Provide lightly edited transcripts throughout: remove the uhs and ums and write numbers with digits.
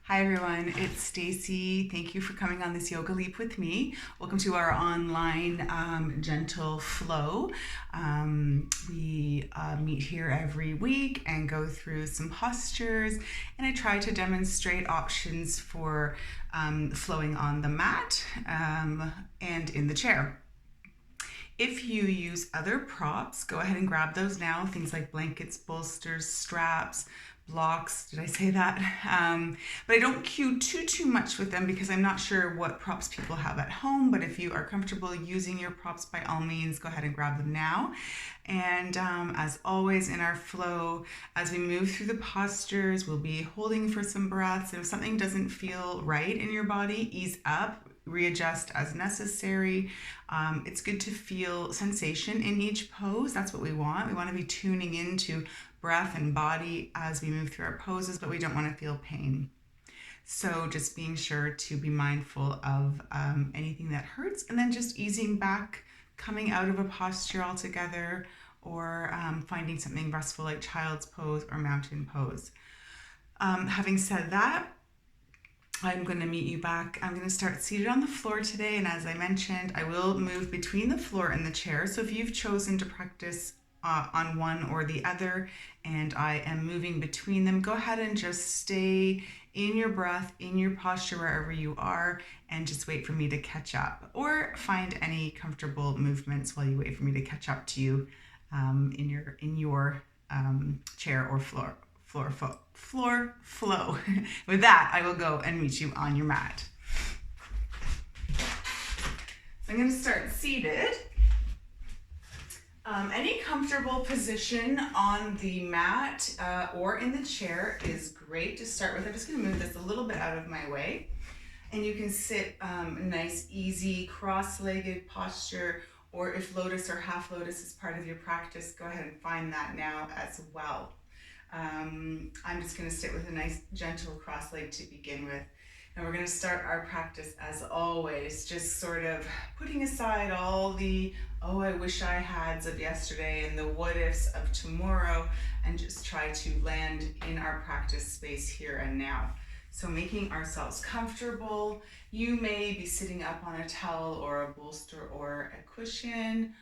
Hi everyone, it's Stacey. Thank you for coming on this yoga leap with me. Welcome to our online gentle flow. We meet here every week and go through some postures, and I try to demonstrate options for flowing on the mat and in the chair. If you use other props, go ahead and grab those now. Things like blankets, bolsters, straps, blocks. Did I say that? But I don't cue too much with them because I'm not sure what props people have at home. But if you are comfortable using your props, by all means, go ahead and grab them now. And as always in our flow, as we move through the postures, we'll be holding for some breaths. If something doesn't feel right in your body, ease up, readjust as necessary. It's good to feel sensation in each pose. That's what we want. We want to be tuning into breath and body as we move through our poses, but we don't want to feel pain. So just being sure to be mindful of anything that hurts, and then just easing back, coming out of a posture altogether, or finding something restful like child's pose or mountain pose. Having said that, I'm going to meet you back. I'm going to start seated on the floor today, and as I mentioned, I will move between the floor and the chair. So if you've chosen to practice on one or the other and I am moving between them, go ahead and just stay in your breath, in your posture wherever you are, and just wait for me to catch up, or find any comfortable movements while you wait for me to catch up to you in your chair or floor flow. With that, I will go and meet you on your mat. So I'm going to start seated. Any comfortable position on the mat or in the chair is great to start with. I'm just going to move this a little bit out of my way. And you can sit a nice, easy, cross-legged posture, or if lotus or half lotus is part of your practice, go ahead and find that now as well. I'm just going to sit with a nice, gentle cross leg to begin with. And we're going to start our practice as always, just sort of putting aside all the, oh, I wish I hads of yesterday and the what ifs of tomorrow, and just try to land in our practice space here and now. So making ourselves comfortable. You may be sitting up on a towel or a bolster or a cushion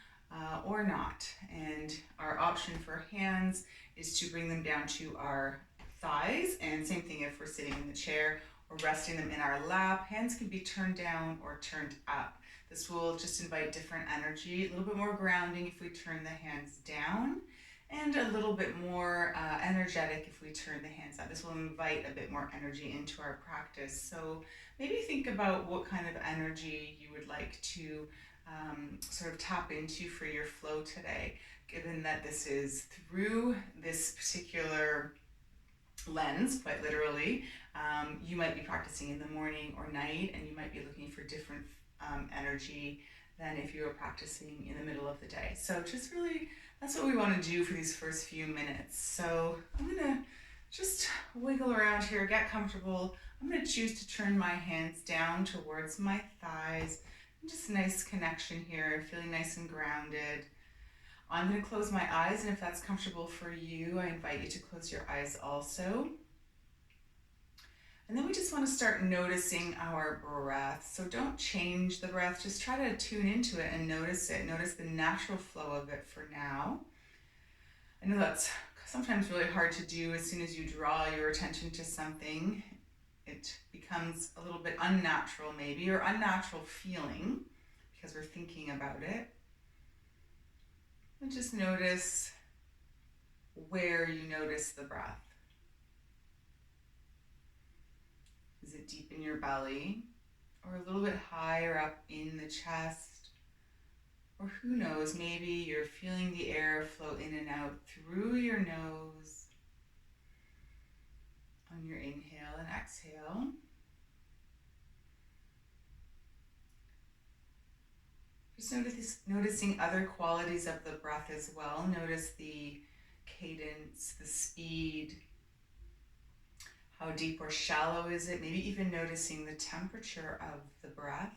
or not. And our option for hands is to bring them down to our thighs, and same thing if we're sitting in the chair or resting them in our lap. Hands can be turned down or turned up. This will just invite different energy, a little bit more grounding if we turn the hands down, and a little bit more energetic if we turn the hands up. This will invite a bit more energy into our practice. So maybe think about what kind of energy you would like to sort of tap into for your flow today, given that this is through this particular lens, quite literally. You might be practicing in the morning or night, and you might be looking for different energy than if you were practicing in the middle of the day. So just really, that's what we want to do for these first few minutes. So I'm going to just wiggle around here, get comfortable. I'm going to choose to turn my hands down towards my thighs. Just a nice connection here, feeling nice and grounded. I'm going to close my eyes, and if that's comfortable for you, I invite you to close your eyes also. And then we just want to start noticing our breath. So don't change the breath, just try to tune into it and notice it. Notice the natural flow of it for now. I know that's sometimes really hard to do. As soon as you draw your attention to something, it becomes a little bit unnatural maybe, or unnatural feeling because we're thinking about it. And just notice where you notice the breath. Is it deep in your belly, or a little bit higher up in the chest? Or who knows, maybe you're feeling the air flow in and out through your nose on your inhale and exhale. Just noticing other qualities of the breath as well. Notice the cadence, the speed. How deep or shallow is it? Maybe even noticing the temperature of the breath.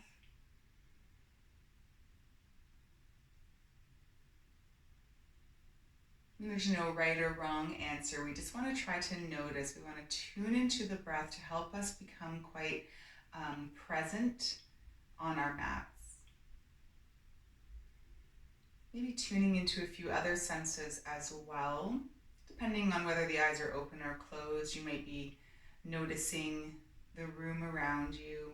There's no right or wrong answer. We just want to try to notice. We want to tune into the breath to help us become quite present on our mats. Maybe tuning into a few other senses as well. Depending on whether the eyes are open or closed, you might be noticing the room around you.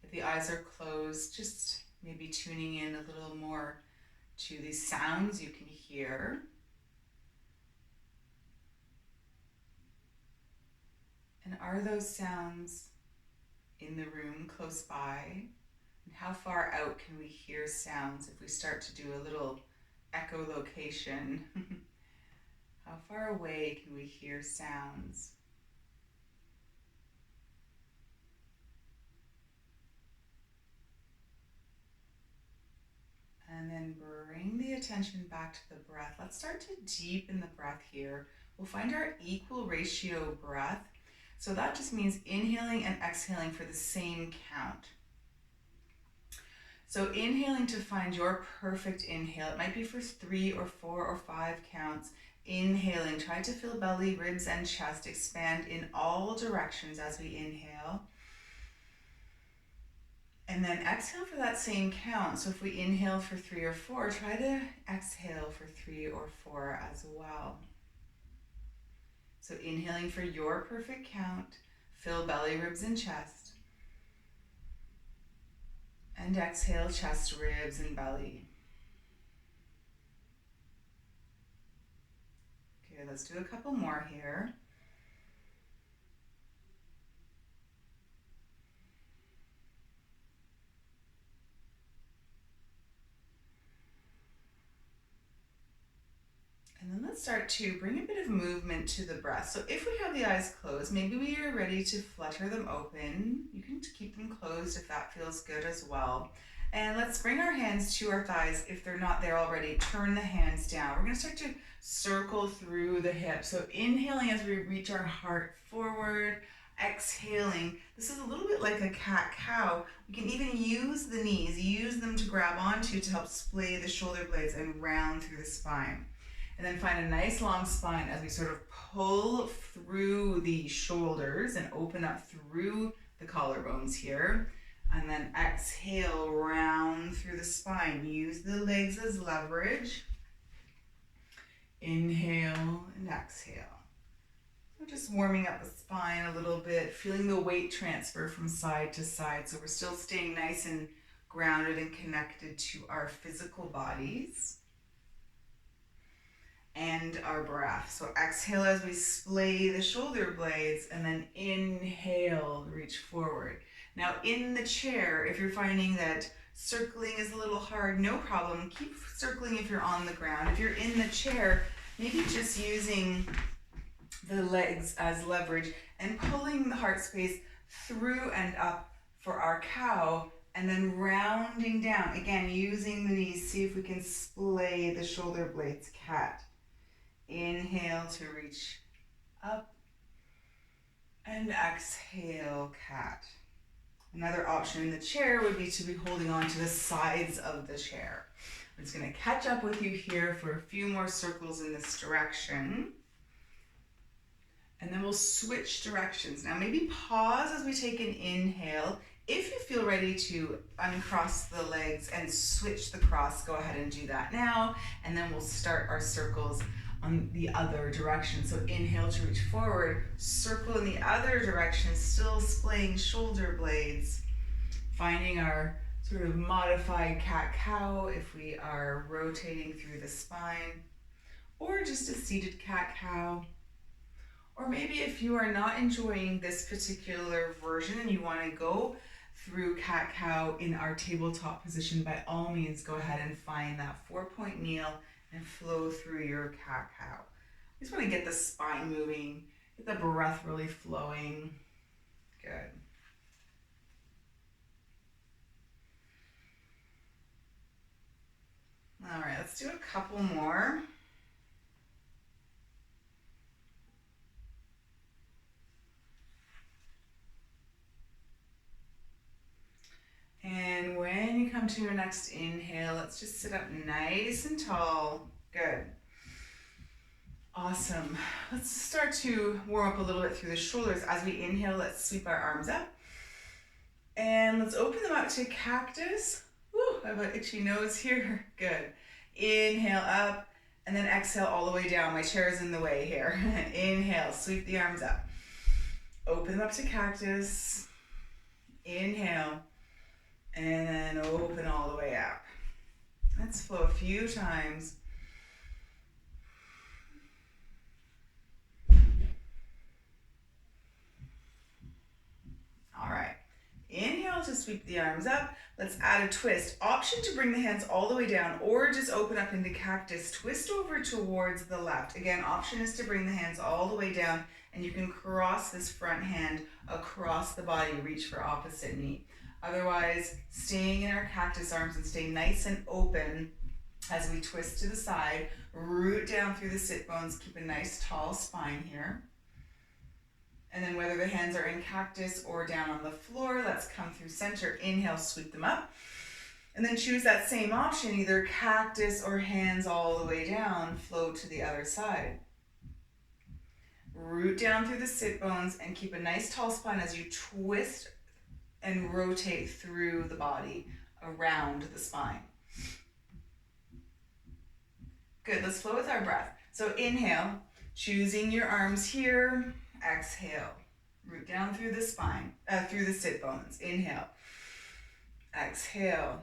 If the eyes are closed, just maybe tuning in a little more to the sounds you can hear. And are those sounds in the room close by? And how far out can we hear sounds if we start to do a little echolocation? How far away can we hear sounds? And then bring the attention back to the breath. Let's start to deepen the breath here. We'll find our equal ratio breath. So that just means inhaling and exhaling for the same count. So inhaling to find your perfect inhale. It might be for 3 or 4 or 5 counts. Inhaling, try to feel belly, ribs, and chest expand in all directions as we inhale. And then exhale for that same count. So if we inhale for 3 or 4, try to exhale for 3 or 4 as well. So inhaling for your perfect count, fill belly, ribs, and chest. And exhale, chest, ribs, and belly. Okay, let's do a couple more here. And then let's start to bring a bit of movement to the breath. So if we have the eyes closed, maybe we are ready to flutter them open. You can keep them closed if that feels good as well. And let's bring our hands to our thighs. If they're not there already, turn the hands down. We're gonna start to circle through the hips. So inhaling as we reach our heart forward, exhaling. This is a little bit like a cat-cow. We can even use the knees, use them to grab onto to help splay the shoulder blades and round through the spine. And then find a nice long spine as we sort of pull through the shoulders and open up through the collarbones here. And then exhale, round through the spine. Use the legs as leverage. Inhale and exhale. So just warming up the spine a little bit, feeling the weight transfer from side to side. So we're still staying nice and grounded and connected to our physical bodies. And our breath. So exhale as we splay the shoulder blades, and then inhale, reach forward. Now in the chair, if you're finding that circling is a little hard, no problem. Keep circling if you're on the ground. If you're in the chair, maybe just using the legs as leverage and pulling the heart space through and up for our cow, and then rounding down. Again, using the knees. See if we can splay the shoulder blades, cat. Inhale to reach up, and exhale, cat. Another option in the chair would be to be holding on to the sides of the chair. I'm just going to catch up with you here for a few more circles in this direction. And then we'll switch directions. Now maybe pause as we take an inhale. If you feel ready to uncross the legs and switch the cross, go ahead and do that now. And then we'll start our circles on the other direction. So inhale to reach forward, circle in the other direction, still splaying shoulder blades, finding our sort of modified cat-cow if we are rotating through the spine, or just a seated cat-cow. Or maybe if you are not enjoying this particular version and you want to go through cat-cow in our tabletop position, by all means go ahead and find that 4-point kneel and flow through your cat-cow. You just want to get the spine moving, get the breath really flowing. Good. All right, let's do a couple more. And when you come to your next inhale. Let's just sit up nice and tall. Good. Awesome. Let's start to warm up a little bit through the shoulders. As we inhale, let's sweep our arms up. And let's open them up to cactus. Woo, I have an itchy nose here. Good. Inhale up, and then exhale all the way down. My chair is in the way here. Inhale, sweep the arms up. Open them up to cactus. Inhale, and then open all the way up. Let's flow a few times. All right. Inhale to sweep the arms up. Let's add a twist. Option to bring the hands all the way down or just open up into cactus. Twist over towards the left. Again, option is to bring the hands all the way down, and you can cross this front hand across the body. Reach for opposite knee. Otherwise, staying in our cactus arms and stay nice and open as we twist to the side. Root down through the sit bones. Keep a nice tall spine here. And then whether the hands are in cactus or down on the floor, let's come through center. Inhale, sweep them up. And then choose that same option, either cactus or hands all the way down, flow to the other side. Root down through the sit bones and keep a nice tall spine as you twist and rotate through the body around the spine. Good, let's flow with our breath. So inhale, choosing your arms here. Exhale, root down through the spine, through the sit bones. Inhale, exhale.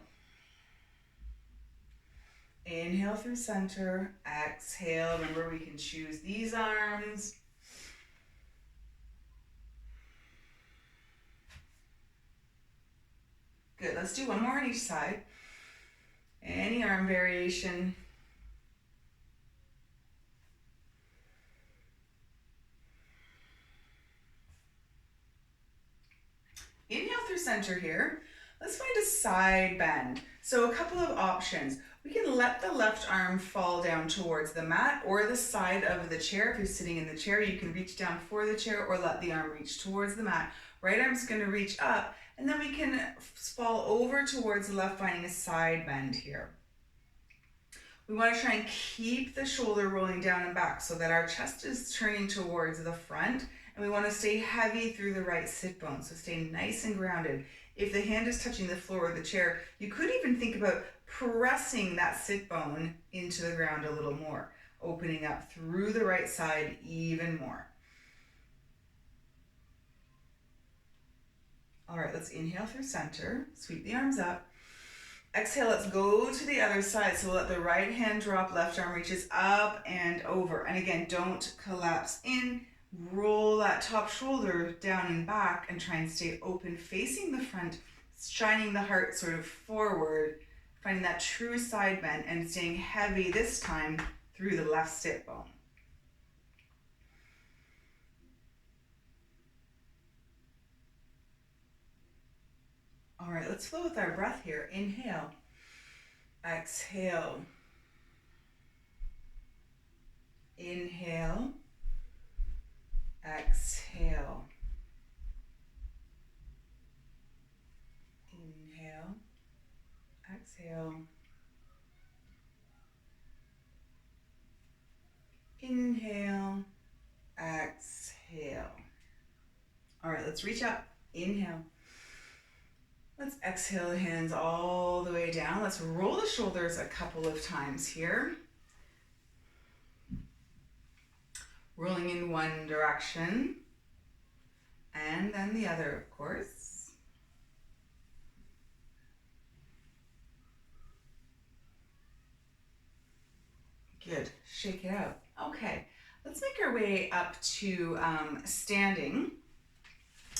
Inhale through center, exhale. Remember, we can choose these arms. Good, let's do one more on each side. Any arm variation. Inhale through center here. Let's find a side bend. So a couple of options. We can let the left arm fall down towards the mat or the side of the chair. If you're sitting in the chair, you can reach down for the chair or let the arm reach towards the mat. Right arm's going to reach up, and then we can fall over towards the left, finding a side bend here. We want to try and keep the shoulder rolling down and back so that our chest is turning towards the front. And we want to stay heavy through the right sit bone, so stay nice and grounded. If the hand is touching the floor or the chair, you could even think about pressing that sit bone into the ground a little more, opening up through the right side even more. All right, let's inhale through center, sweep the arms up. Exhale, let's go to the other side. So we'll let the right hand drop, left arm reaches up and over. And again, don't collapse in. Roll that top shoulder down and back and try and stay open, facing the front, shining the heart sort of forward, finding that true side bend and staying heavy this time through the left sit bone. All right, let's flow with our breath here. Inhale, exhale, inhale, exhale, inhale, exhale, inhale, exhale. All right, let's reach up. Inhale. Let's exhale, hands all the way down. Let's roll the shoulders a couple of times here. Rolling in one direction and then the other, of course. Good, shake it out. Okay, let's make our way up to standing.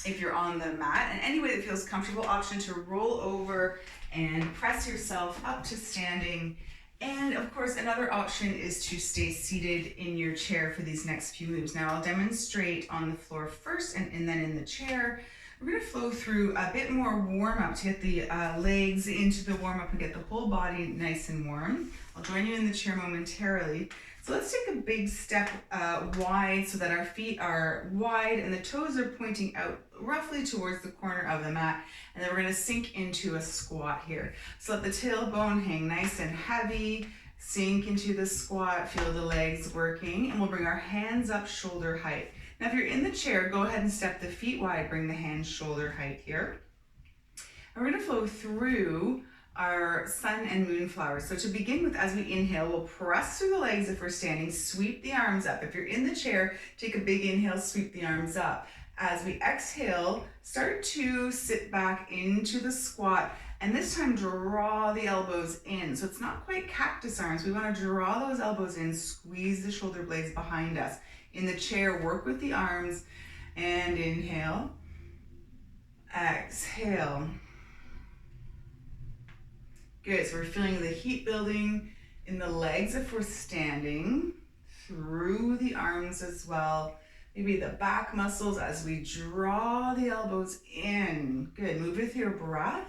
If you're on the mat, and any way that feels comfortable, option to roll over and press yourself up to standing. And of course, another option is to stay seated in your chair for these next few moves. Now I'll demonstrate on the floor first and then in the chair. We're gonna flow through a bit more warm up to get the legs into the warm up and get the whole body nice and warm. I'll join you in the chair momentarily. So let's take a big step wide so that our feet are wide and the toes are pointing out roughly towards the corner of the mat. And then we're gonna sink into a squat here. So let the tailbone hang nice and heavy, sink into the squat, feel the legs working, and we'll bring our hands up shoulder height. Now if you're in the chair, go ahead and step the feet wide, bring the hands shoulder height here. And we're gonna flow through our sun and moon flowers. So to begin with, as we inhale, we'll press through the legs if we're standing, sweep the arms up. If you're in the chair, take a big inhale, sweep the arms up. As we exhale, start to sit back into the squat, and this time draw the elbows in. So it's not quite cactus arms. We want to draw those elbows in, squeeze the shoulder blades behind us. In the chair, work with the arms, and inhale, exhale. Good, so we're feeling the heat building in the legs if we're standing, through the arms as well. Maybe the back muscles as we draw the elbows in. Good, move with your breath.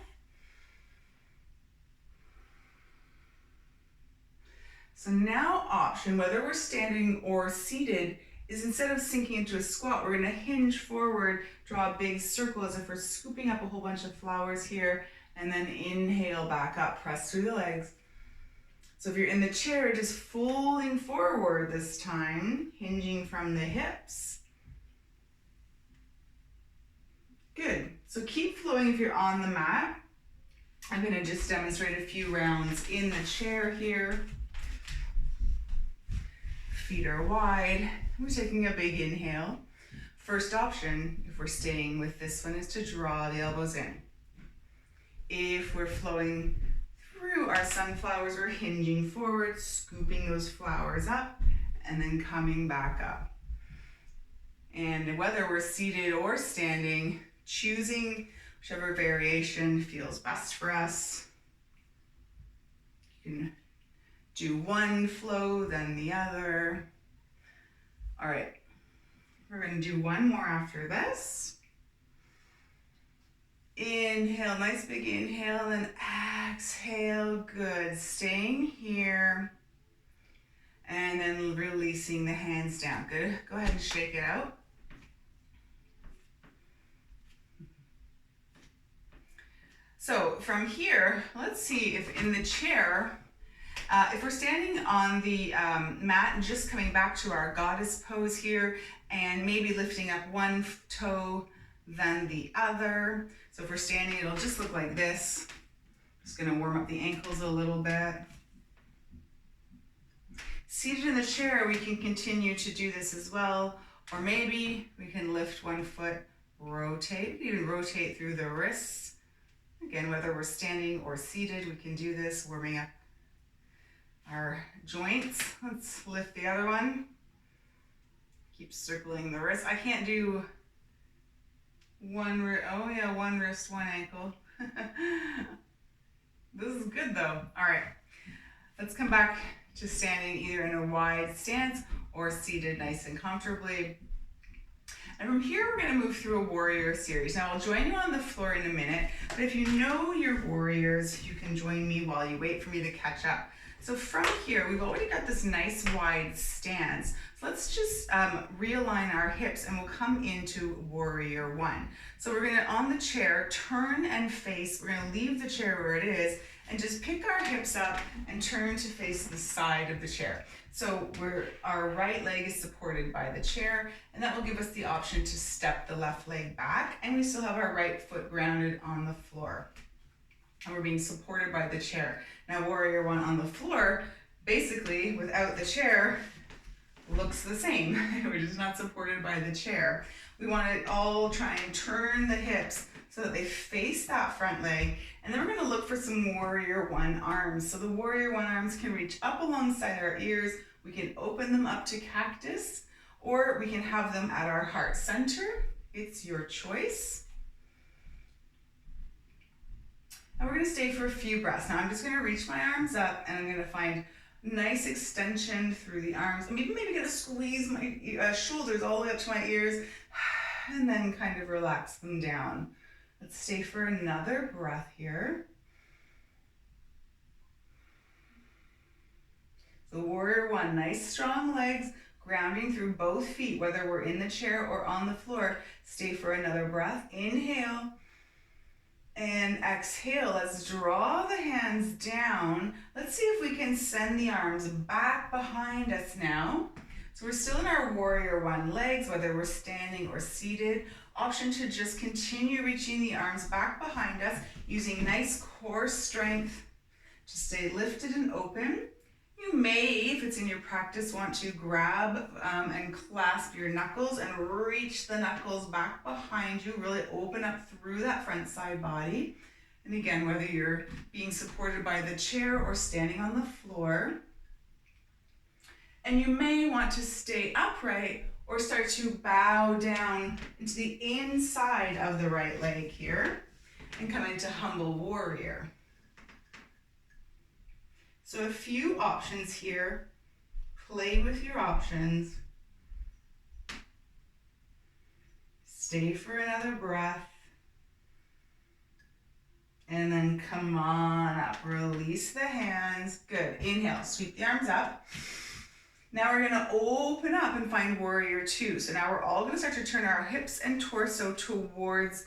So now option, whether we're standing or seated, is instead of sinking into a squat, we're gonna hinge forward, draw a big circle as if we're scooping up a whole bunch of flowers here, and then inhale back up, press through the legs. So if you're in the chair, just folding forward this time, hinging from the hips. Good, so keep flowing if you're on the mat. I'm gonna just demonstrate a few rounds in the chair here. Feet are wide, we're taking a big inhale. First option, if we're staying with this one, is to draw the elbows in. If we're flowing through our sunflowers, we're hinging forward, scooping those flowers up, and then coming back up. And whether we're seated or standing, choosing whichever variation feels best for us. You can do one flow, then the other. All right, we're gonna do one more after this. Inhale, nice big inhale, and exhale, good. Staying here, and then releasing the hands down. Good, go ahead and shake it out. So from here, let's see if in the chair, if we're standing on the mat and just coming back to our goddess pose here, and maybe lifting up one toe, then the other. So if we're standing, it'll just look like this. Just gonna warm up the ankles a little bit. Seated in the chair, we can continue to do this as well, or maybe we can lift one foot, rotate, even rotate through the wrists. Again, whether we're standing or seated, we can do this, warming up our joints. Let's lift the other one. Keep circling the wrist. I can't do one wrist, one ankle. This is good though. All right, let's come back to standing either in a wide stance or seated nice and comfortably. And from here, we're gonna move through a warrior series. Now I'll join you on the floor in a minute, but if you know your warriors, you can join me while you wait for me to catch up. So from here, we've already got this nice wide stance. So let's just realign our hips and we'll come into warrior one. So we're gonna, on the chair, turn and face. We're gonna leave the chair where it is and just pick our hips up and turn to face the side of the chair. So our right leg is supported by the chair, and that will give us the option to step the left leg back, and we still have our right foot grounded on the floor. And we're being supported by the chair. Now warrior one on the floor, basically without the chair, looks the same. We're just not supported by the chair. We want to all try and turn the hips so that they face that front leg. And then we're going to look for some warrior one arms. So the warrior one arms can reach up alongside our ears. We can open them up to cactus, or we can have them at our heart center. It's your choice. And we're going to stay for a few breaths. Now I'm just going to reach my arms up and I'm going to find nice extension through the arms. I'm even maybe going to squeeze my shoulders all the way up to my ears and then kind of relax them down. Let's stay for another breath here. So warrior one, nice strong legs, grounding through both feet, whether we're in the chair or on the floor. Stay for another breath. Inhale and exhale. Let's draw the hands down. Let's see if we can send the arms back behind us now. So we're still in our warrior one legs, whether we're standing or seated. Option to just continue reaching the arms back behind us, using nice core strength to stay lifted and open. You may, if it's in your practice, want to grab and clasp your knuckles and reach the knuckles back behind you. Really open up through that front side body. And again, whether you're being supported by the chair or standing on the floor. And you may want to stay upright or start to bow down into the inside of the right leg here and come into humble warrior. So a few options here. Play with your options. Stay for another breath. And then come on up. Release the hands. Good. Inhale. Sweep the arms up. Now we're going to open up and find warrior two. So now we're all going to start to turn our hips and torso towards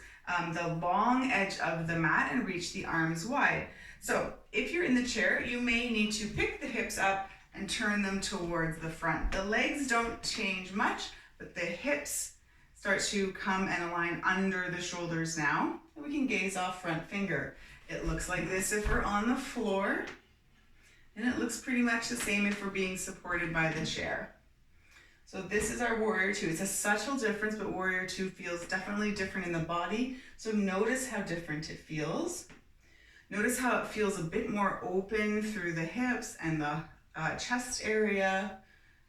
the long edge of the mat and reach the arms wide. So if you're in the chair, you may need to pick the hips up and turn them towards the front. The legs don't change much, but the hips start to come and align under the shoulders now. And we can gaze off front finger. It looks like this if we're on the floor, and it looks pretty much the same if we're being supported by the chair. So this is our warrior two. It's a subtle difference, but warrior two feels definitely different in the body. So notice how different it feels. Notice how it feels a bit more open through the hips and the chest area,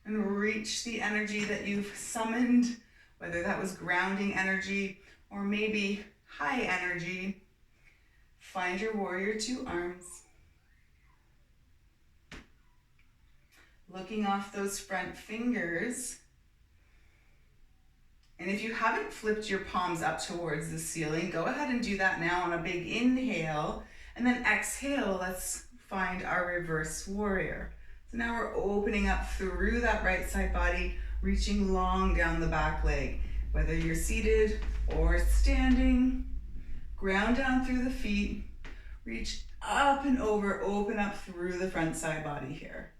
and reach the energy that you've summoned, whether that was grounding energy or maybe high energy. Find your warrior two arms. Looking off those front fingers. And if you haven't flipped your palms up towards the ceiling, go ahead and do that now on a big inhale. And then exhale, let's find our reverse warrior. So now we're opening up through that right side body, reaching long down the back leg. Whether you're seated or standing, ground down through the feet, reach up and over, open up through the front side body here.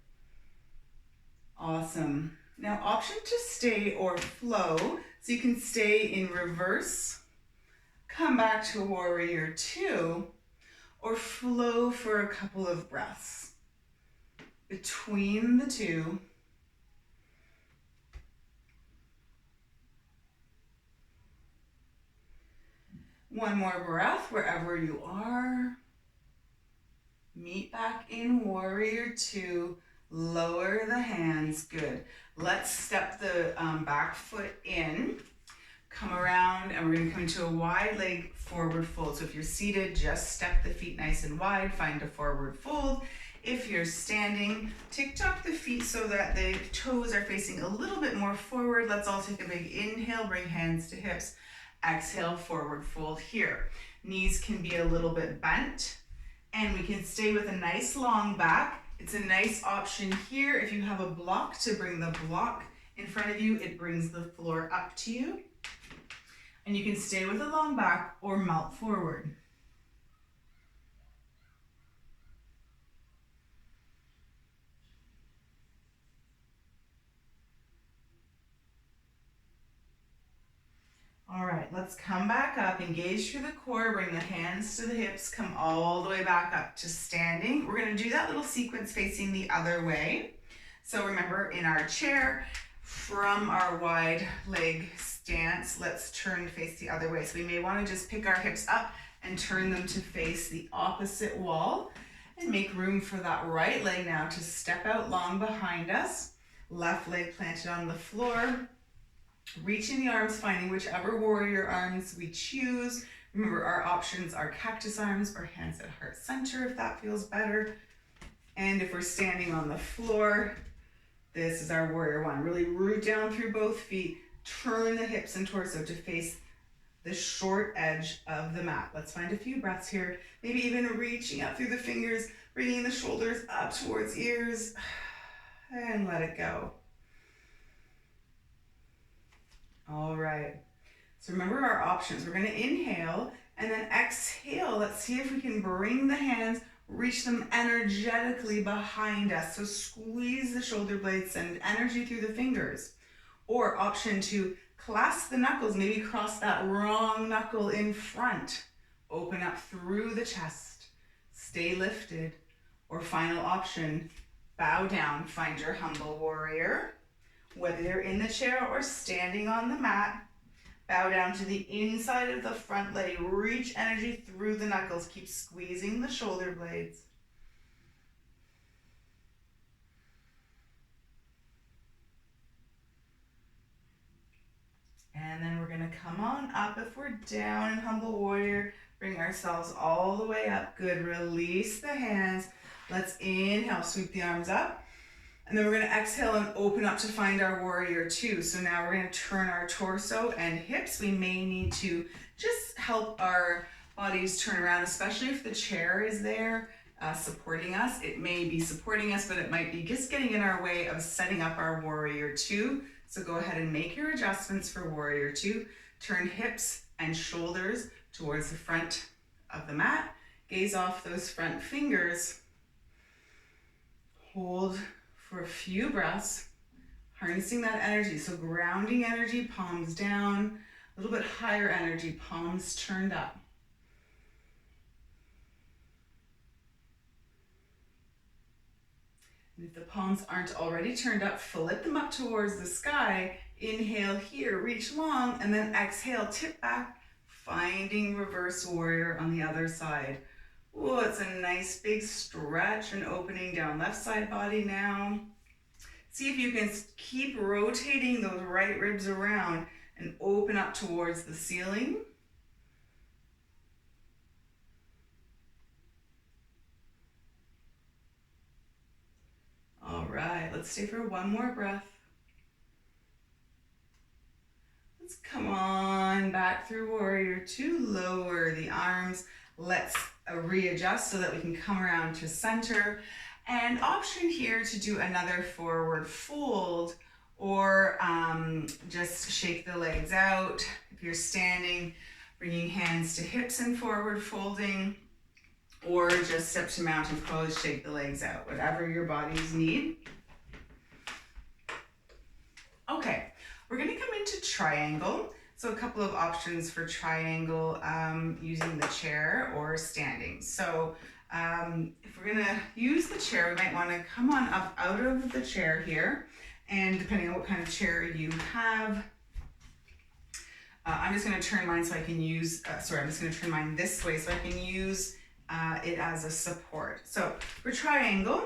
Awesome. Now option to stay or flow. So you can stay in reverse, come back to warrior two, or flow for a couple of breaths between the two. One more breath wherever you are. Meet back in warrior two. Lower the hands. Good. Let's step the back foot in. Come around and we're going to come into a wide leg forward fold. So if you're seated, just step the feet nice and wide. Find a forward fold. If you're standing, tick-tock the feet so that the toes are facing a little bit more forward. Let's all take a big inhale. Bring hands to hips. Exhale, forward fold here. Knees can be a little bit bent. And we can stay with a nice long back. It's a nice option here. If you have a block, to bring the block in front of you, it brings the floor up to you. And you can stay with a long back or melt forward. All right, let's come back up, engage through the core, bring the hands to the hips, come all the way back up to standing. We're gonna do that little sequence facing the other way. So remember, in our chair, from our wide leg stance, let's turn to face the other way. So we may wanna just pick our hips up and turn them to face the opposite wall and make room for that right leg now to step out long behind us. Left leg planted on the floor. Reaching the arms, finding whichever warrior arms we choose. Remember, our options are cactus arms or hands at heart center if that feels better. And if we're standing on the floor, this is our warrior one. Really root down through both feet, turn the hips and torso to face the short edge of the mat. Let's find a few breaths here. Maybe even reaching up through the fingers, bringing the shoulders up towards ears. and let it go. All right. So remember our options. We're going to inhale and then exhale. Let's see if we can bring the hands, reach them energetically behind us. So squeeze the shoulder blades, send energy through the fingers. Or option two, clasp the knuckles, maybe cross that wrong knuckle in front. Open up through the chest. Stay lifted. Or final option, bow down, find your humble warrior. Whether you're in the chair or standing on the mat, bow down to the inside of the front leg. Reach energy through the knuckles. Keep squeezing the shoulder blades. And then we're going to come on up. If we're down in humble warrior, bring ourselves all the way up. Good. Release the hands. Let's inhale, sweep the arms up. And then we're going to exhale and open up to find our warrior two. So now we're going to turn our torso and hips. We may need to just help our bodies turn around, especially if the chair is there supporting us. It may be supporting us, but it might be just getting in our way of setting up our warrior two. So go ahead and make your adjustments for warrior two. Turn hips and shoulders towards the front of the mat. Gaze off those front fingers. Hold for a few breaths, harnessing that energy. So grounding energy, palms down, a little bit higher energy, palms turned up. And if the palms aren't already turned up, flip them up towards the sky. Inhale here, reach long, and then exhale, tip back, finding reverse warrior on the other side. Oh, it's a nice big stretch and opening down left side body now. See if you can keep rotating those right ribs around and open up towards the ceiling. All right, let's stay for one more breath. Let's come on back through warrior two, lower the arms. Let's readjust so that we can come around to center. And option here to do another forward fold or just shake the legs out. If you're standing, bringing hands to hips and forward folding, or just step to mountain pose, shake the legs out, whatever your bodies need. Okay, we're gonna come into triangle. So a couple of options for triangle using the chair or standing. So if we're gonna use the chair, we might wanna come on up out of the chair here. And depending on what kind of chair you have, I'm just gonna turn mine so I can use, I'm just gonna turn mine this way so I can use it as a support. So for triangle,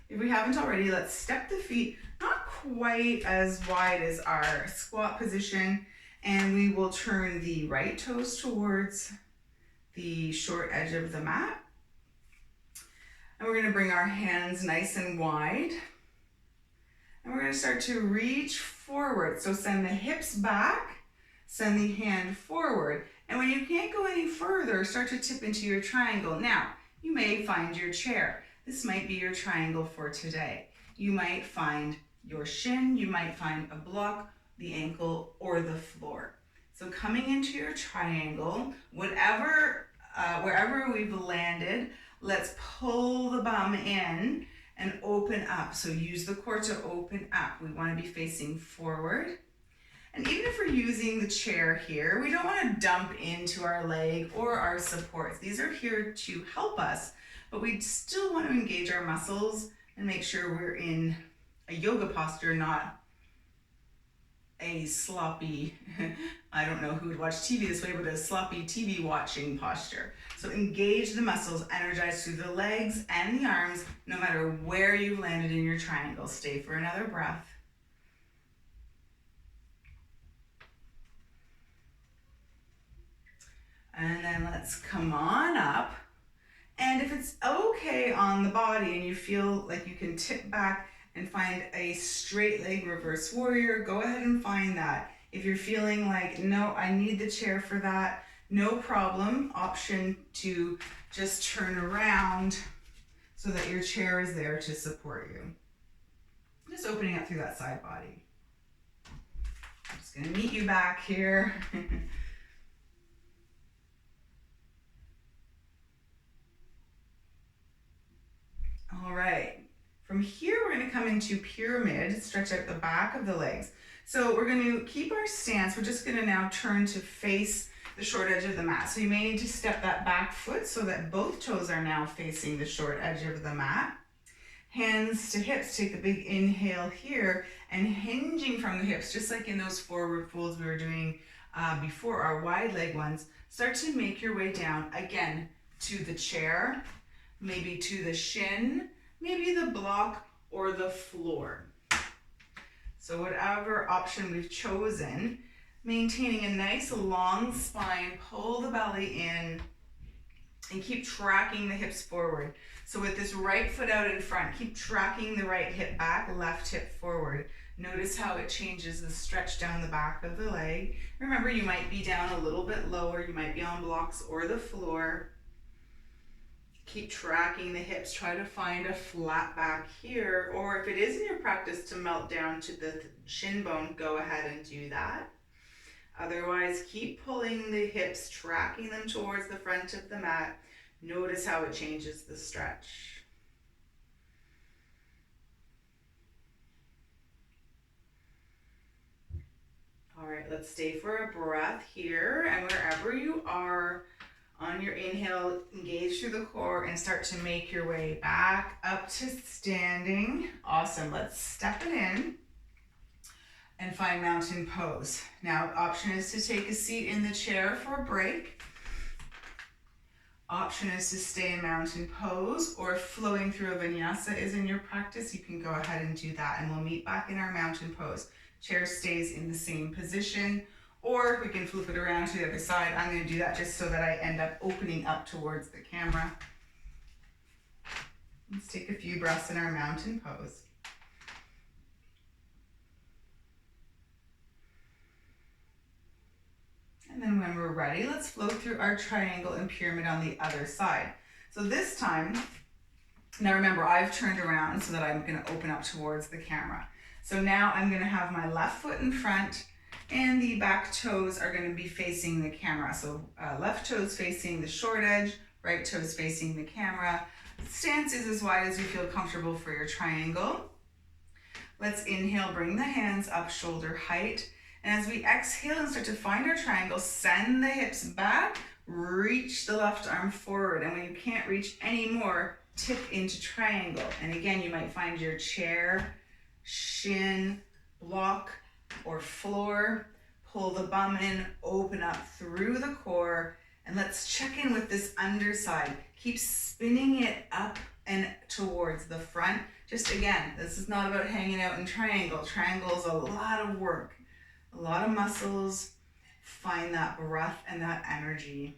if we haven't already, let's step the feet not quite as wide as our squat position, and we will turn the right toes towards the short edge of the mat. And we're gonna bring our hands nice and wide. And we're gonna start to reach forward. So send the hips back, send the hand forward. And when you can't go any further, start to tip into your triangle. Now, you may find your chair. This might be your triangle for today. You might find your shin, you might find a block, the ankle, or the floor. So coming into your triangle, wherever we've landed, let's pull the bum in and open up. So use the core to open up. We want to be facing forward. And even if we're using the chair here, we don't want to dump into our leg or our supports. These are here to help us, but we still want to engage our muscles and make sure we're in a yoga posture, not a sloppy, I don't know who would watch TV this way, but a sloppy TV watching posture. So engage the muscles, energize through the legs and the arms, no matter where you've landed in your triangle. Stay for another breath. And then let's come on up. And if it's okay on the body and you feel like you can tip back and find a straight leg reverse warrior, go ahead and find that. If you're feeling like, no, I need the chair for that, no problem. Option to just turn around so that your chair is there to support you. Just opening up through that side body. I'm just gonna meet you back here. All right, from here we're gonna come into pyramid, stretch out the back of the legs. So we're gonna keep our stance. We're just gonna now turn to face the short edge of the mat. So you may need to step that back foot so that both toes are now facing the short edge of the mat. Hands to hips, take the big inhale here and hinging from the hips, just like in those forward folds we were doing before, our wide leg ones. Start to make your way down again to the chair, maybe to the shin, maybe the block or the floor. So whatever option we've chosen, maintaining a nice long spine, pull the belly in and keep tracking the hips forward. So with this right foot out in front, keep tracking the right hip back, left hip forward. Notice how it changes the stretch down the back of the leg. Remember, you might be down a little bit lower, you might be on blocks or the floor. Keep tracking the hips, try to find a flat back here, or if it is in your practice to melt down to the shin bone, go ahead and do that. Otherwise, keep pulling the hips, tracking them towards the front of the mat. Notice how it changes the stretch. All right, let's stay for a breath here, and wherever you are, on your inhale, engage through the core and start to make your way back up to standing. Awesome, let's step it in and find mountain pose. Now, option is to take a seat in the chair for a break. Option is to stay in mountain pose, or if flowing through a vinyasa is in your practice, you can go ahead and do that, and we'll meet back in our mountain pose. Chair stays in the same position, or we can flip it around to the other side. I'm going to do that just so that I end up opening up towards the camera. Let's take a few breaths in our mountain pose. And then when we're ready, let's flow through our triangle and pyramid on the other side. So this time, now remember, I've turned around so that I'm going to open up towards the camera. So now I'm going to have my left foot in front, and the back toes are going to be facing the camera. So left toes facing the short edge, right toes facing the camera. Stance is as wide as you feel comfortable for your triangle. Let's inhale, bring the hands up shoulder height. And as we exhale and start to find our triangle, send the hips back, reach the left arm forward. And when you can't reach anymore, tip into triangle. And again, you might find your chair, shin, block, or floor. Pull the bum in, open up through the core, and let's check in with this underside. Keep spinning it up and towards the front. Just again, this is not about hanging out in triangle. Triangle is a lot of work, a lot of muscles. Find that breath and that energy.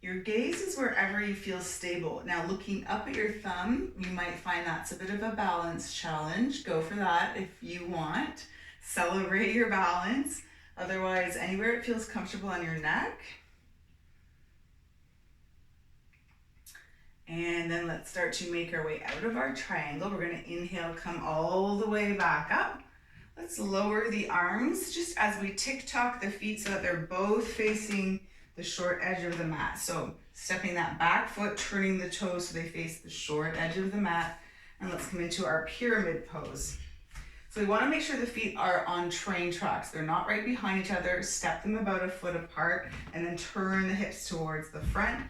Your gaze is wherever you feel stable. Now looking up at your thumb, you might find that's a bit of a balance challenge. Go for that if you want. Celebrate your balance. Otherwise, anywhere it feels comfortable on your neck. And then let's start to make our way out of our triangle. We're going to inhale, come all the way back up. Let's lower the arms just as we tick-tock the feet so that they're both facing the short edge of the mat. So stepping that back foot, turning the toes so they face the short edge of the mat. And let's come into our pyramid pose. So we want to make sure the feet are on train tracks. They're not right behind each other. Step them about a foot apart and then turn the hips towards the front.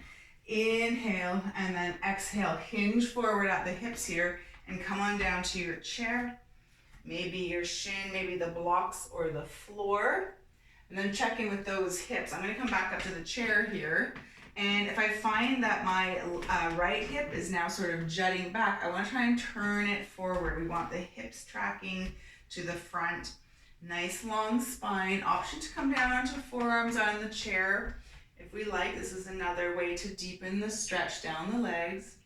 Inhale and then exhale. Hinge forward at the hips here and come on down to your chair. Maybe your shin, maybe the blocks or the floor. And then check in with those hips. I'm going to come back up to the chair here. And if I find that my right hip is now sort of jutting back, I want to try and turn it forward. We want the hips tracking to the front. Nice long spine. Option to come down onto forearms on the chair. If we like, this is another way to deepen the stretch down the legs.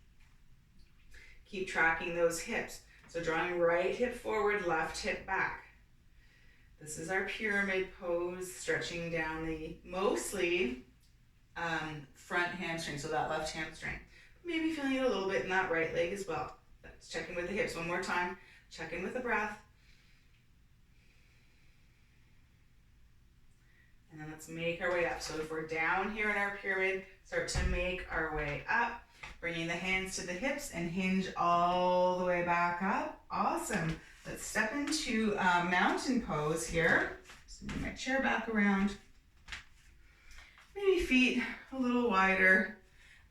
Keep tracking those hips. So drawing right hip forward, left hip back. This is our pyramid pose, stretching down the mostly front hamstring, so that left hamstring. Maybe feeling it a little bit in that right leg as well. Let's check in with the hips one more time. Check in with the breath. And then let's make our way up. So if we're down here in our pyramid, start to make our way up, bringing the hands to the hips and hinge all the way back up. Awesome. Let's step into mountain pose here. So move my chair back around. Maybe feet a little wider.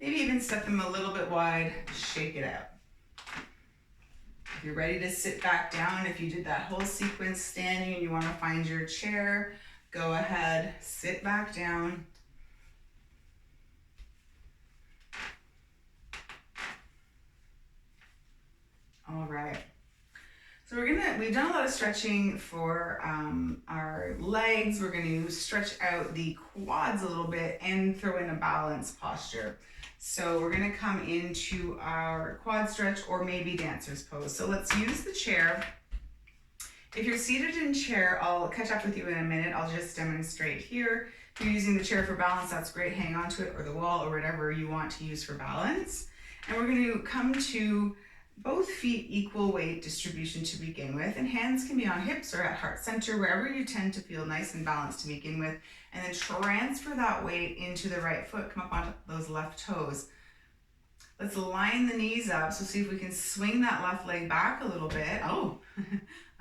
Maybe even step them a little bit wide. Shake it out. If you're ready to sit back down, if you did that whole sequence standing and you want to find your chair, go ahead, sit back down. All right. So we've done a lot of stretching for our legs. We're going to stretch out the quads a little bit and throw in a balance posture. So we're going to come into our quad stretch or maybe dancer's pose. So let's use the chair. If you're seated in chair, I'll catch up with you in a minute. I'll just demonstrate here. If you're using the chair for balance, that's great. Hang on to it, or the wall, or whatever you want to use for balance. And we're going to come to both feet equal weight distribution to begin with. And hands can be on hips or at heart center, wherever you tend to feel nice and balanced to begin with. And then transfer that weight into the right foot. Come up onto those left toes. Let's line the knees up. So see if we can swing that left leg back a little bit. Oh,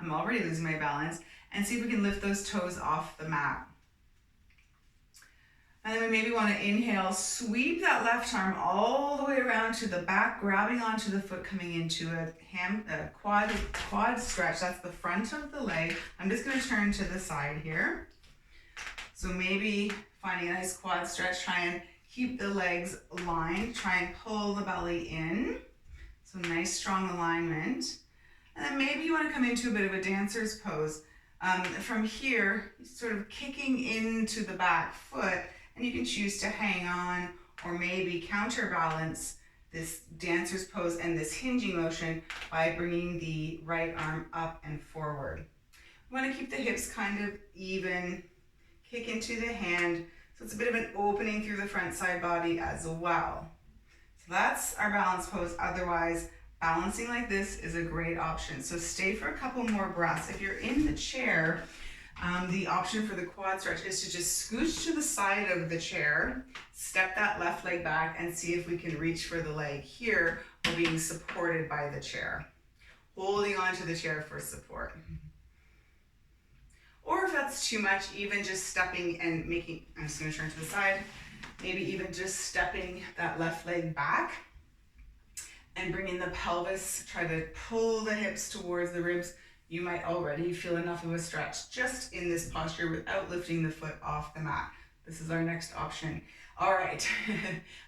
I'm already losing my balance. And see if we can lift those toes off the mat. And then we maybe want to inhale, sweep that left arm all the way around to the back, grabbing onto the foot, coming into a quad stretch. That's the front of the leg. I'm just going to turn to the side here. So maybe finding a nice quad stretch, try and keep the legs aligned, try and pull the belly in. So nice strong alignment. And then maybe you want to come into a bit of a dancer's pose. From here, sort of kicking into the back foot, and you can choose to hang on or maybe counterbalance this dancer's pose and this hinging motion by bringing the right arm up and forward. We want to keep the hips kind of even, kick into the hand, so it's a bit of an opening through the front side body as well. So that's our balance pose. Otherwise, balancing like this is a great option. So stay for a couple more breaths. If you're in the chair, the option for the quad stretch is to just scooch to the side of the chair, step that left leg back, and see if we can reach for the leg here while being supported by the chair. Holding onto the chair for support. Or if that's too much, even just stepping and making, I'm just going to turn to the side, maybe even just stepping that left leg back and bringing the pelvis, try to pull the hips towards the ribs. You might already feel enough of a stretch just in this posture without lifting the foot off the mat. This is our next option. All right,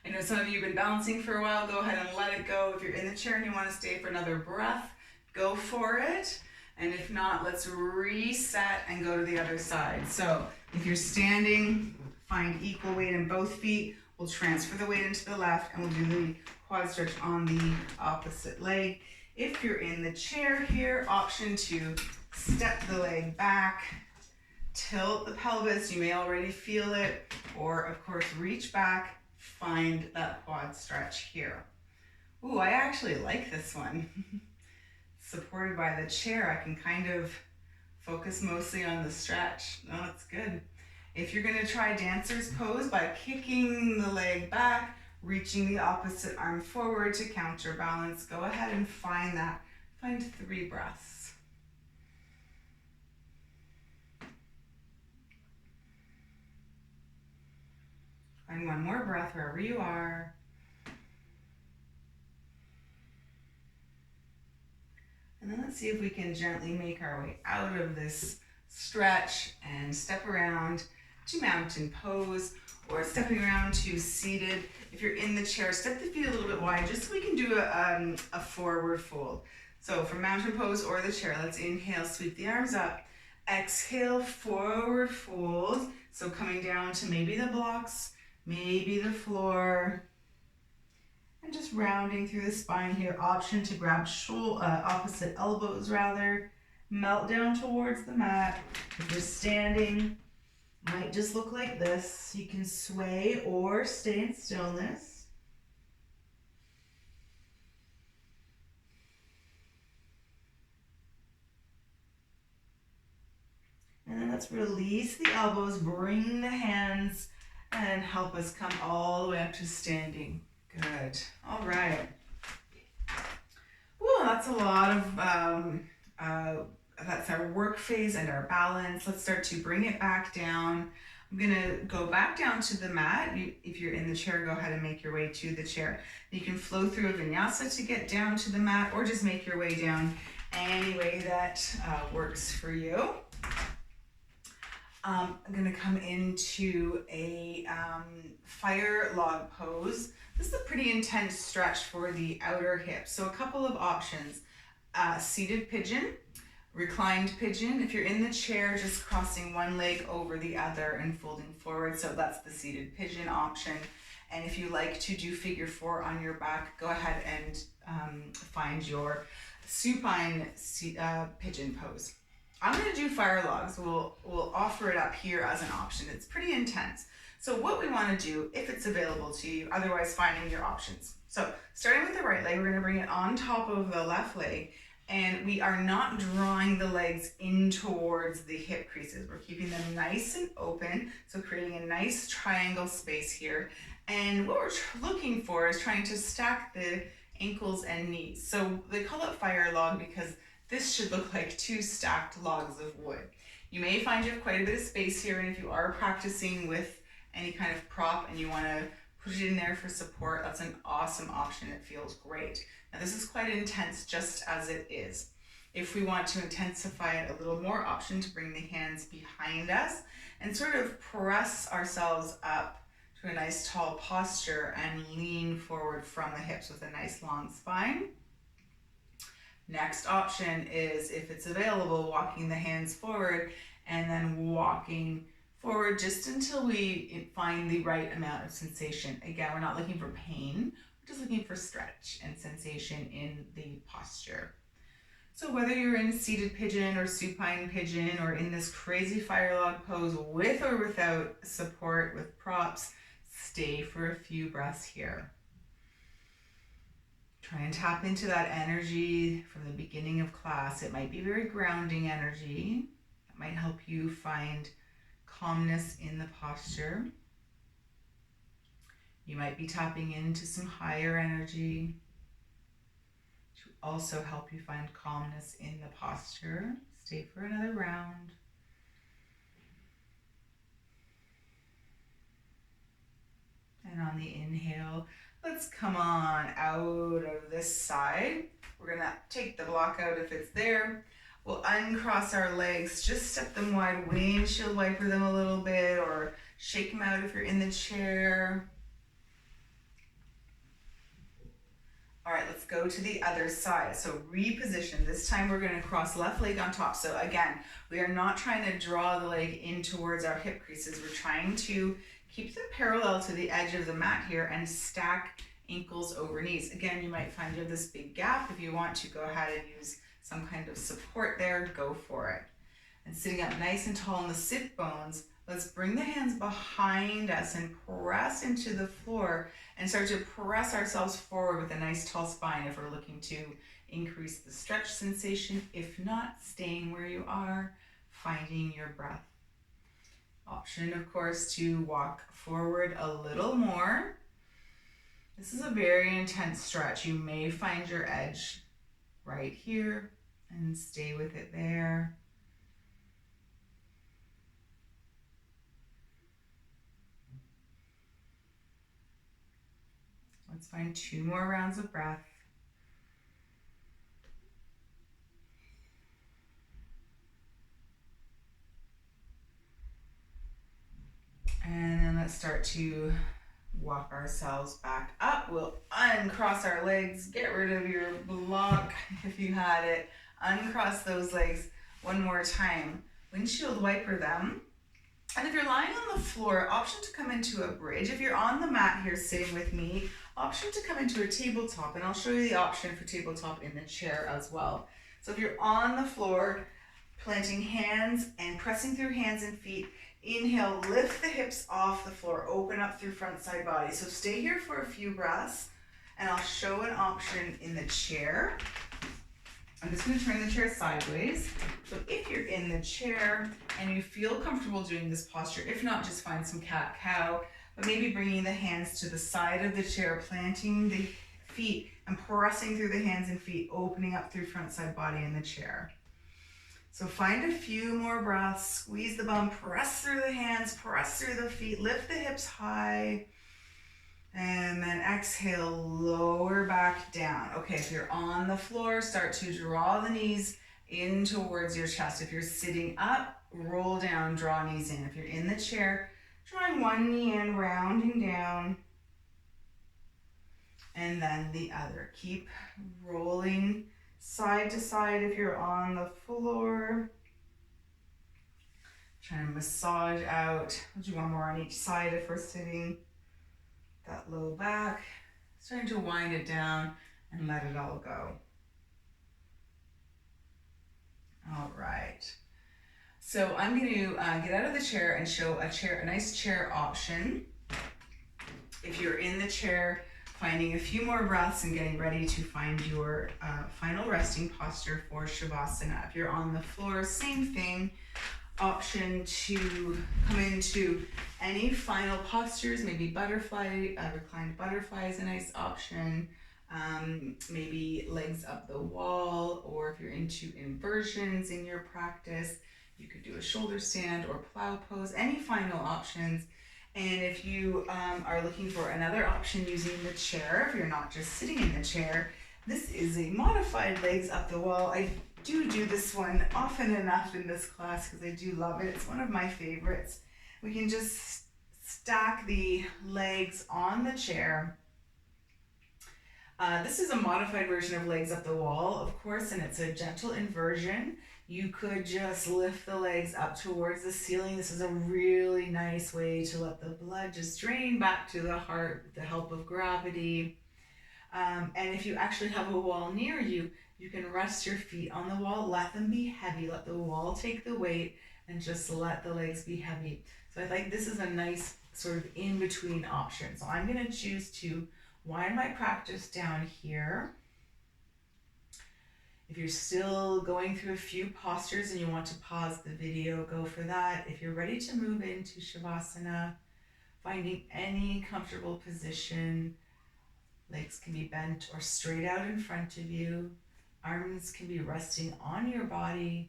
I know some of you have been balancing for a while. Go ahead and let it go. If you're in the chair and you want to stay for another breath, go for it. And if not, let's reset and go to the other side. So if you're standing, find equal weight in both feet. We'll transfer the weight into the left and we'll do the quad stretch on the opposite leg. If you're in the chair here, option to step the leg back, tilt the pelvis, you may already feel it, or of course reach back, find that quad stretch here. Ooh, I actually like this one. Supported by the chair, I can kind of focus mostly on the stretch. No, it's good. If you're going to try dancer's pose by kicking the leg back, reaching the opposite arm forward to counterbalance, go ahead and find that. Find 3 breaths. Find one more breath wherever you are. And then let's see if we can gently make our way out of this stretch and step around to mountain pose, or stepping around to seated. If you're in the chair, step the feet a little bit wide just so we can do a forward fold. So for mountain pose or the chair, let's inhale, sweep the arms up. Exhale, forward fold. So coming down to maybe the blocks, maybe the floor. And just rounding through the spine here. Option to grab opposite elbows rather. Melt down towards the mat. If you're standing, might just look like this. You can sway or stay in stillness. And then let's release the elbows, bring the hands, and help us come all the way up to standing. Good. All right. Woo, that's a lot of, that's our work phase and our balance. Let's start to bring it back down. I'm gonna go back down to the mat. If you're in the chair, go ahead and make your way to the chair. You can flow through a vinyasa to get down to the mat, or just make your way down any way that works for you. I'm gonna come into a fire log pose. This is a pretty intense stretch for the outer hip. So a couple of options: seated pigeon, reclined pigeon. If you're in the chair, just crossing one leg over the other and folding forward. So that's the seated pigeon option. And if you like to do figure four on your back, go ahead and find your supine pigeon pose. I'm going to do fire logs. We'll offer it up here as an option. It's pretty intense. So what we want to do, if it's available to you, otherwise finding your options. So starting with the right leg, we're going to bring it on top of the left leg, and we are not drawing the legs in towards the hip creases. We're keeping them nice and open, so creating a nice triangle space here. And what we're looking for is trying to stack the ankles and knees. So they call it fire log because this should look like two stacked logs of wood. You may find you have quite a bit of space here, and if you are practicing with any kind of prop and you want to put it in there for support, that's an awesome option. It feels great. Now this is quite intense just as it is. If we want to intensify it a little more, option to bring the hands behind us and sort of press ourselves up to a nice tall posture and lean forward from the hips with a nice long spine. Next option is, if it's available, walking the hands forward and then walking forward just until we find the right amount of sensation. Again, we're not looking for pain, we're just looking for stretch and sensation in the posture. So whether you're in seated pigeon or supine pigeon or in this crazy fire log pose with or without support with props, stay for a few breaths here. Try and tap into that energy from the beginning of class. It might be very grounding energy. It might help you find calmness in the posture. You might be tapping into some higher energy to also help you find calmness in the posture. Stay for another round. And on the inhale, let's come on out of this side. We're gonna take the block out if it's there. We'll uncross our legs, just step them wide, windshield wiper them a little bit, or shake them out if you're in the chair. All right, let's go to the other side. So reposition. This time we're gonna cross left leg on top. So again, we are not trying to draw the leg in towards our hip creases. We're trying to keep them parallel to the edge of the mat here and stack ankles over knees. Again, you might find you have this big gap. If you want to go ahead and use some kind of support there, go for it. And sitting up nice and tall on the sit bones, let's bring the hands behind us and press into the floor and start to press ourselves forward with a nice tall spine if we're looking to increase the stretch sensation. If not, staying where you are, finding your breath. Option, of course, to walk forward a little more. This is a very intense stretch. You may find your edge right here and stay with it there. Let's find 2 more rounds of breath. And then let's start to walk ourselves back up. We'll uncross our legs, get rid of your block if you had it. Uncross those legs one more time. Windshield wiper them. And if you're lying on the floor, option to come into a bridge. If you're on the mat here sitting with me, option to come into a tabletop. And I'll show you the option for tabletop in the chair as well. So if you're on the floor, planting hands and pressing through hands and feet, inhale, lift the hips off the floor, open up through front side body. So stay here for a few breaths, and I'll show an option in the chair. I'm just going to turn the chair sideways. So if you're in the chair and you feel comfortable doing this posture, if not, just find some cat-cow, but maybe bringing the hands to the side of the chair, planting the feet and pressing through the hands and feet, opening up through front side body in the chair. So find a few more breaths, squeeze the bum, press through the hands, press through the feet, lift the hips high, and then exhale, lower back down. Okay, if you're on the floor, start to draw the knees in towards your chest. If you're sitting up, roll down, draw knees in. If you're in the chair, drawing one knee in, rounding down, and then the other. Keep rolling side to side if you're on the floor. Trying to massage out. We'll do one more on each side if we're sitting. That low back. Starting to wind it down and let it all go. All right. So I'm going to get out of the chair and show a nice chair option. If you're in the chair, finding a few more breaths and getting ready to find your final resting posture for Shavasana. If you're on the floor, same thing. Option to come into any final postures, maybe butterfly, reclined butterfly is a nice option. Maybe legs up the wall, or if you're into inversions in your practice, you could do a shoulder stand or plow pose, any final options. And if you are looking for another option using the chair, if you're not just sitting in the chair, this is a modified legs up the wall. I do this one often enough in this class because I do love it. It's one of my favorites. We can just stack the legs on the chair. This is a modified version of legs up the wall, of course, and it's a gentle inversion. You could just lift the legs up towards the ceiling. This is a really nice way to let the blood just drain back to the heart with the help of gravity. And if you actually have a wall near you, you can rest your feet on the wall, let them be heavy, let the wall take the weight, and just let the legs be heavy. So I think this is a nice sort of in-between option. So I'm going to choose to wind my practice down here. If you're still going through a few postures and you want to pause the video, go for that. If you're ready to move into Shavasana, finding any comfortable position, legs can be bent or straight out in front of you. Arms can be resting on your body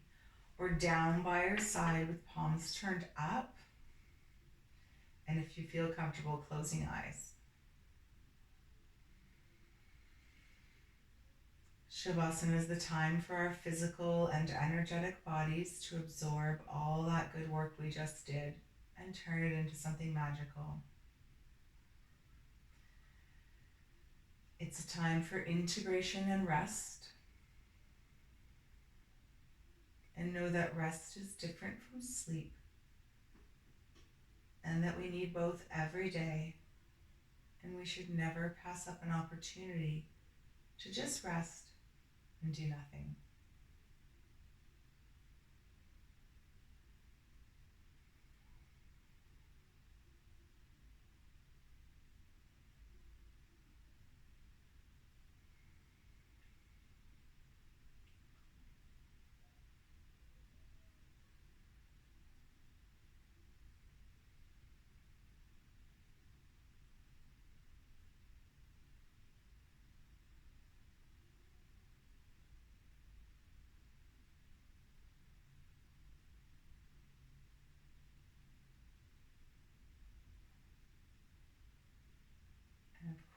or down by your side with palms turned up. And if you feel comfortable, closing eyes. Shavasana is the time for our physical and energetic bodies to absorb all that good work we just did and turn it into something magical. It's a time for integration and rest. And know that rest is different from sleep, and that we need both every day, and we should never pass up an opportunity to just rest and do nothing.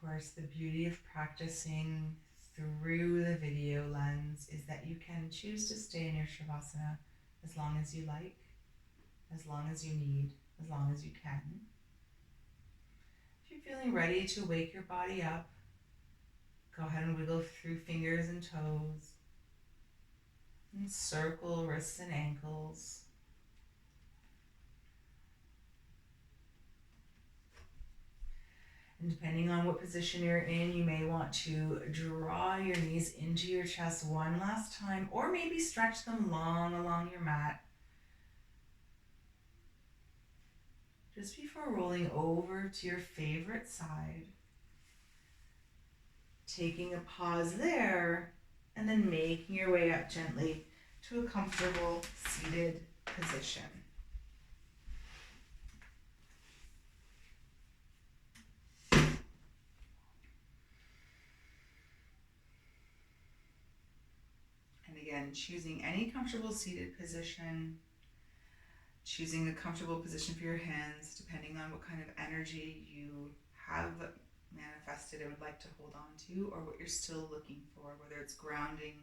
Of course, the beauty of practicing through the video lens is that you can choose to stay in your Shavasana as long as you like, as long as you need, as long as you can. If you're feeling ready to wake your body up, go ahead and wiggle through fingers and toes, and circle wrists and ankles. And depending on what position you're in, you may want to draw your knees into your chest one last time, or maybe stretch them long along your mat. Just before rolling over to your favorite side. Taking a pause there and then making your way up gently to a comfortable seated position. And again, choosing any comfortable seated position, choosing a comfortable position for your hands, depending on what kind of energy you have manifested and would like to hold on to, or what you're still looking for, whether it's grounding,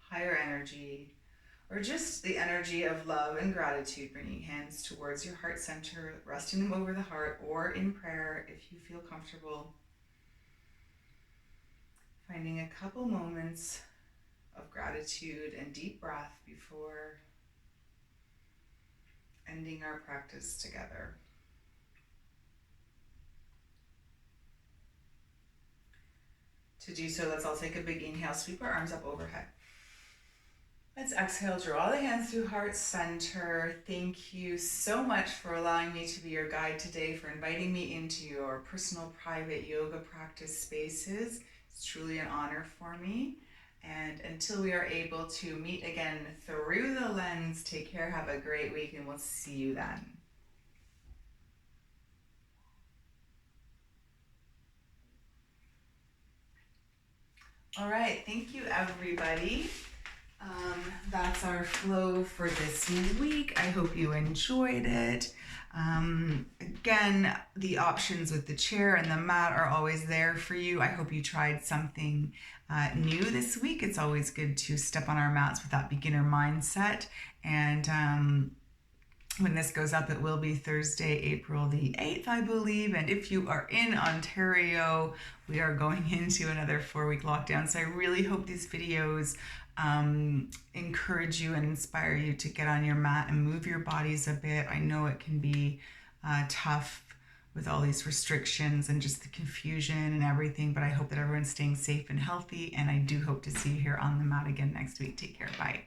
higher energy, or just the energy of love and gratitude, bringing hands towards your heart center, resting them over the heart, or in prayer if you feel comfortable. Finding a couple moments of gratitude and deep breath before ending our practice together. To do so, let's all take a big inhale, sweep our arms up overhead. Let's exhale, draw the hands through heart center. Thank you so much for allowing me to be your guide today, for inviting me into your personal private yoga practice spaces. It's truly an honor for me. And until we are able to meet again through the lens, take care, have a great week, and we'll see you then. All right, thank you everybody. That's our flow for this week. I hope you enjoyed it. Again, the options with the chair and the mat are always there for you. I hope you tried something new this week. It's always good to step on our mats with that beginner mindset. And when this goes up, it will be Thursday, April the 8th, I believe. And if you are in Ontario, we are going into another 4-week lockdown. So I really hope these videos encourage you and inspire you to get on your mat and move your bodies a bit. I know it can be tough with all these restrictions and just the confusion and everything, but I hope that everyone's staying safe and healthy. And I do hope to see you here on the mat again next week. Take care. Bye.